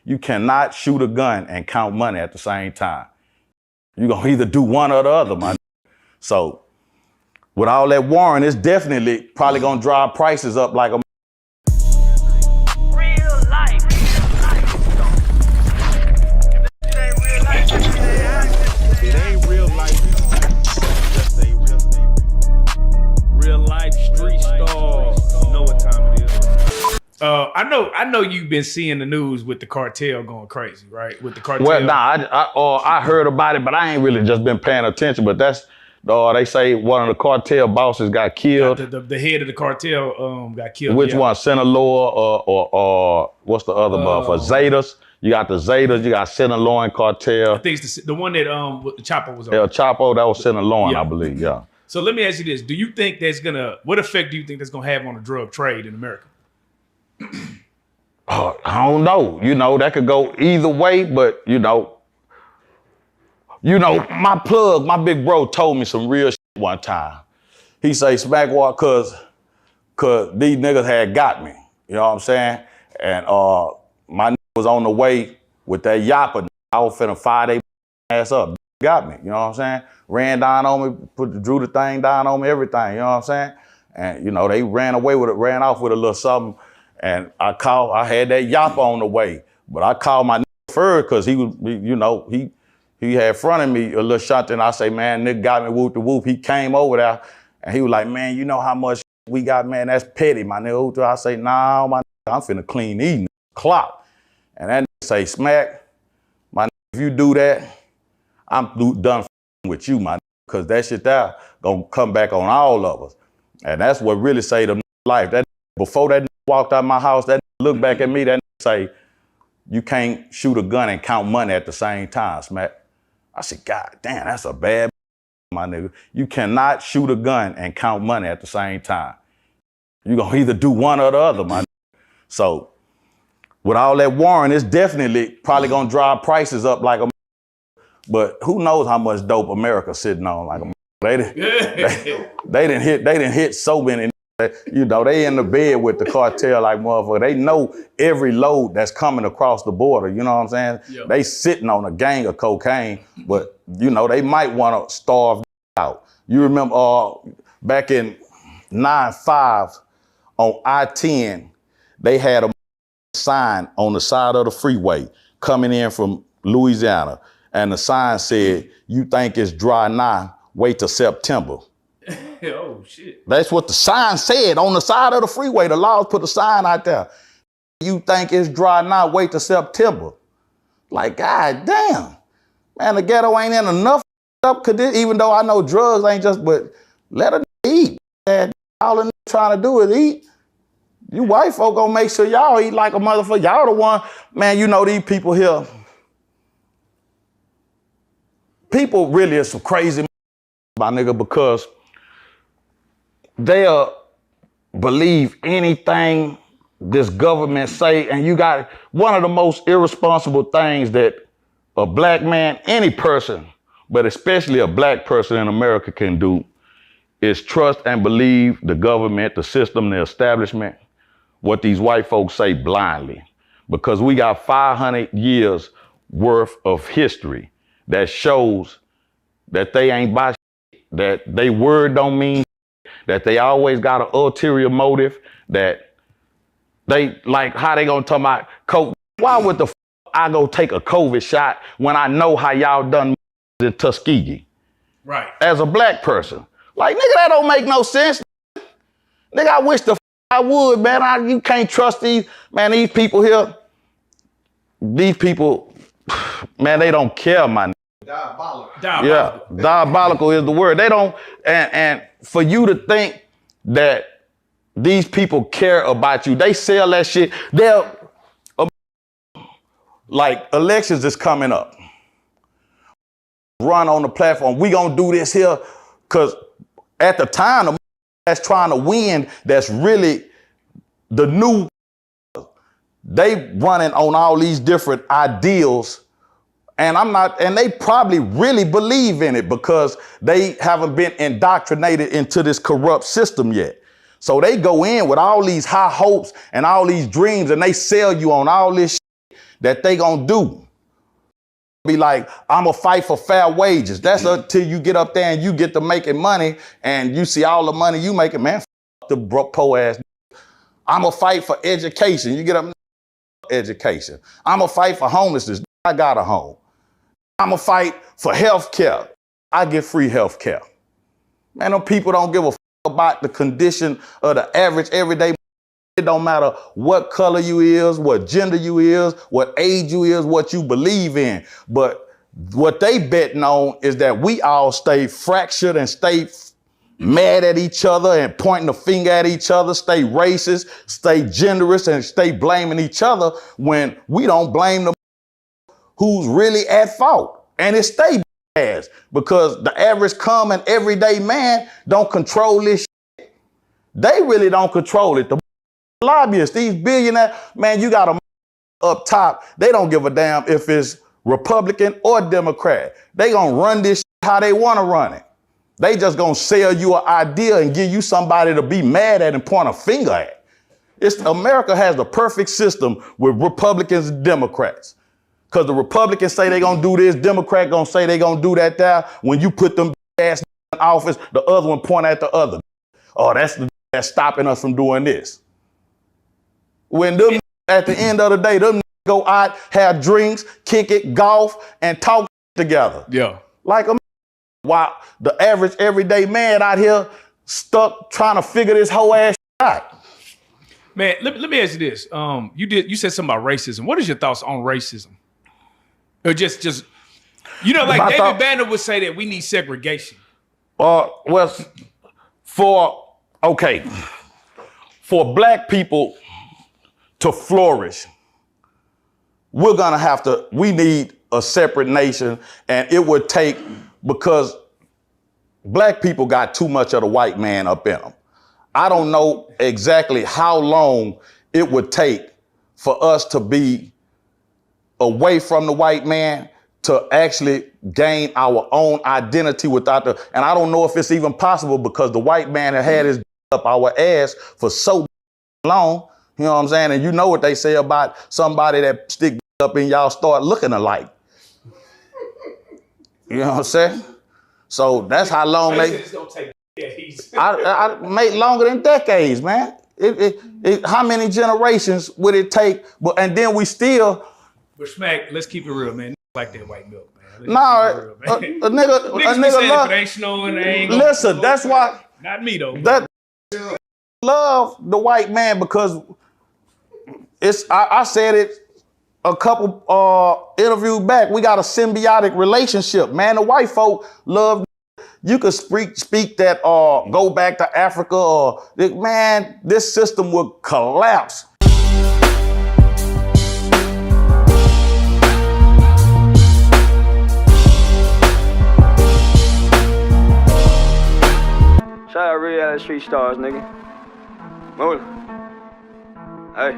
You cannot shoot a gun and count money at the same time. You're gonna either do one or the other, my nigga. So with all that warring, it's definitely probably gonna drive prices up like a real life. It ain't real life. Just say Reallyfe Street Starz. You know what time it is. I know you've been seeing the news with the cartel going crazy, right? With the cartel. Well, nah, I heard about it, but I ain't really just been paying attention. But that's, they say one of the cartel bosses got killed. The head of the cartel got killed. Which one? Sinaloa or what's the other for Zetas? You got the Zetas, you got Sinaloa Cartel. I think it's the one that the Chapo was on. El Chapo, that was Sinaloa, I believe, yeah. So let me ask you this. Do you think what effect do you think that's gonna have on the drug trade in America? I don't know. That could go either way, but my big bro told me some real shit one time. He say Smackwater cause these niggas had got me. You know what I'm saying? And my nigga was on the way with that yapper. I was finna fire they ass up. Got me. You know what I'm saying? Ran down on me, drew the thing down on me, everything. You know what I'm saying? And they ran off with a little something. And I had that yapper on the way, but I called my nigga first because he was, he had fronted me a little shot. And I say, man, nigga got me whoop the whoop. He came over there and he was like, man, you know how much we got, man? That's petty, my nigga. I say, nah, my nigga, I'm finna clean these clock. And that nigga say, Smack, my nigga, if you do that, I'm done with you, my nigga, because that shit there gonna come back on all of us. And that's what really saved them life. That before that walked out my house, that looked back at me, that say, you can't shoot a gun and count money at the same time, Smack. I said, God damn, that's a bad my nigga. You cannot shoot a gun and count money at the same time. You're gonna either do one or the other, my nigga. So with all that warring, it's definitely probably gonna drive prices up like a but who knows how much dope America's sitting on like a they didn't hit so many. They in the bed with the cartel like motherfucker. They know every load that's coming across the border. You know what I'm saying? Yep. They sitting on a gang of cocaine, but they might want to starve out. You remember back in 9/5 on I-10, they had a sign on the side of the freeway coming in from Louisiana, and the sign said, "You think it's dry now? Wait till September." Oh, shit. That's what the sign said on the side of the freeway. The laws put a sign out there. You think it's dry now, wait till September. Like, God damn. Man, the ghetto ain't in enough up, even though I know drugs ain't just, but let her eat. Man, all the trying to do is eat. You white folk gonna make sure y'all eat like a motherfucker. Y'all the one, man, these people here. People really are some crazy my nigga, because they'll believe anything this government say, and you got one of the most irresponsible things that a black man, any person, but especially a black person in America can do is trust and believe the government, the system, the establishment, what these white folks say blindly. Because we got 500 years worth of history that shows that they ain't by that they word don't mean, that they always got an ulterior motive, that they like how they gonna talk about COVID. Why would the I go take a COVID shot when I know how y'all done in Tuskegee? Right. As a black person. Like, nigga, that don't make no sense. Nigga, I wish the I would, man. You can't trust these people here. These people, man, they don't care, man. Diabolical. Yeah, diabolical is the word. They don't, and for you to think that these people care about you, they sell that shit. Like, elections is coming up. Run on the platform. We gonna do this here, because at the time, the that's trying to win, that's really the new, they running on all these different ideals. And they probably really believe in it because they haven't been indoctrinated into this corrupt system yet. So they go in with all these high hopes and all these dreams, and they sell you on all this shit. that they gonna do. Be like, I'm gonna fight for fair wages. That's until you get up there and you get to making money and you see all the money you making, man, the broke poor ass. I'm gonna fight for education. You get up, education. I'm gonna fight for homelessness. I got a home. I'm gonna fight for health care. I get free health care. Man, them people don't give a about the condition of the average everyday. It don't matter what color you is, what gender you is, what age you is, what you believe in. But what they betting on is that we all stay fractured and stay mad at each other and pointing the finger at each other, stay racist, stay genderist, and stay blaming each other when we don't blame the who's really at fault. And it stay ass because the average common everyday man don't control this shit. They really don't control it. The lobbyists, these billionaires, man, you got them up top. They don't give a damn if it's Republican or Democrat. They gonna run this shit how they want to run it. They just gonna sell you an idea and give you somebody to be mad at and point a finger at. America has the perfect system with Republicans and Democrats. Because the Republicans say they gonna do this, Democrat gonna say they gonna do that there. When you put them ass in office, the other one point at the other. Oh, that's stopping us from doing this. When them at the end of the day, them go out, have drinks, kick it, golf, and talk together. Yeah. Like while the average everyday man out here stuck trying to figure this whole ass out. Man, let me ask you this. You said something about racism. What is your thoughts on racism? Or just you know, like David Banner would say that we need segregation. Well, for black people to flourish, we need a separate nation, and it would take, because black people got too much of the white man up in them. I don't know exactly how long it would take for us to be away from the white man to actually gain our own identity without and I don't know if it's even possible because the white man had his up our ass for so long. You know what I'm saying? And you know what they say about somebody that stick up in y'all start looking alike. You know what I'm saying? So that's how long It's gonna take decades. I make longer than decades, man. How many generations would it take? And then we still. But Smack, let's keep it real, man. Like that white milk, man. A nigga love. Ain't snowing, ain't listen, that's why. Not me though. That love the white man because I said it a couple interviews back. We got a symbiotic relationship, man. The white folk love. You could speak that go back to Africa or man, this system would collapse. Shout out Reallyfe Street Starz, nigga. Move. Hey.